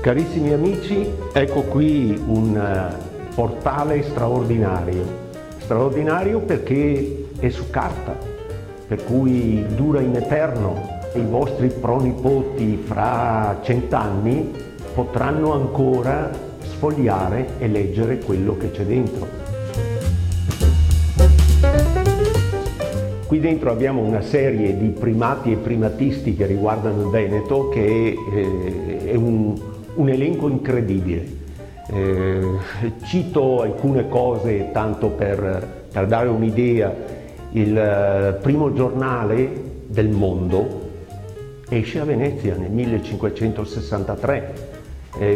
Carissimi amici, ecco qui un portale straordinario perché è su carta, per cui dura in eterno. I vostri pronipoti fra 100 anni potranno ancora sfogliare e leggere quello che c'è dentro. Qui dentro abbiamo una serie di primati e primatisti che riguardano il Veneto, che è un elenco incredibile. Cito alcune cose tanto per dare un'idea. Il primo giornale del mondo esce a Venezia nel 1563,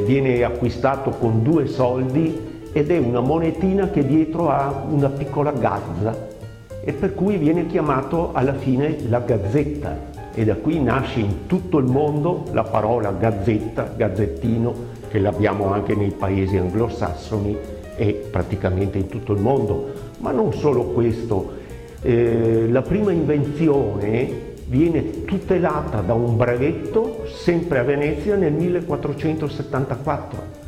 viene acquistato con 2 soldi ed è una monetina che dietro ha una piccola gazza, e per cui viene chiamato alla fine la Gazzetta, e da qui nasce in tutto il mondo la parola gazzetta, gazzettino, che l'abbiamo anche nei paesi anglosassoni e praticamente in tutto il mondo. Ma non solo questo, la prima invenzione viene tutelata da un brevetto sempre a Venezia nel 1474.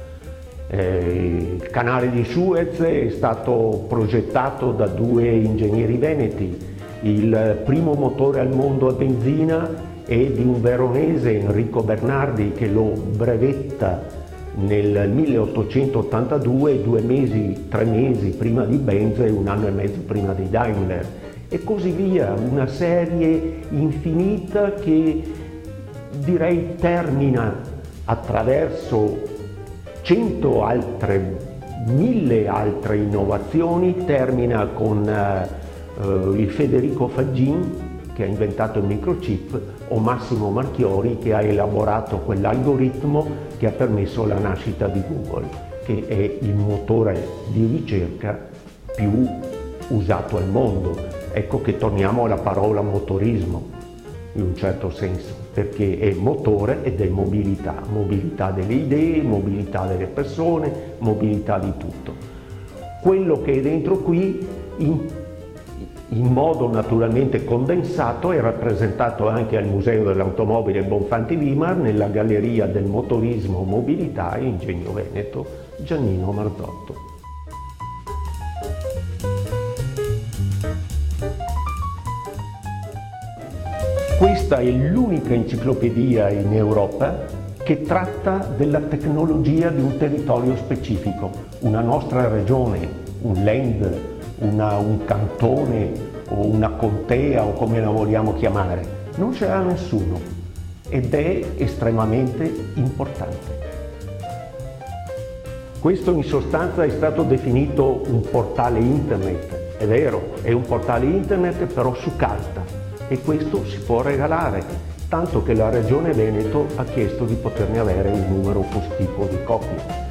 Il canale di Suez è stato progettato da 2 ingegneri veneti. Il primo motore al mondo a benzina è di un veronese, Enrico Bernardi, che lo brevetta nel 1882, 3 mesi prima di Benz e 1 anno e mezzo prima di Daimler. E così via, una serie infinita che direi termina attraverso 1000 altre innovazioni, termina con il Federico Faggin che ha inventato il microchip, o Massimo Marchiori che ha elaborato quell'algoritmo che ha permesso la nascita di Google, che è il motore di ricerca più usato al mondo. Ecco che torniamo alla parola motorismo, in un certo senso, perché è motore ed è mobilità, mobilità delle idee, mobilità delle persone, mobilità di tutto. Quello che è dentro qui, in modo naturalmente condensato, è rappresentato anche al Museo dell'Automobile Bonfanti Vimar, nella Galleria del Motorismo, Mobilità e Ingegno Veneto, Giannino Marzotto. Questa è l'unica enciclopedia in Europa che tratta della tecnologia di un territorio specifico, una nostra regione, un land, un cantone o una contea o come la vogliamo chiamare. Non ce l'ha nessuno ed è estremamente importante. Questo in sostanza è stato definito un portale internet, è vero, è un portale internet però su carta. E questo si può regalare, tanto che la Regione Veneto ha chiesto di poterne avere un numero cospicuo di copie.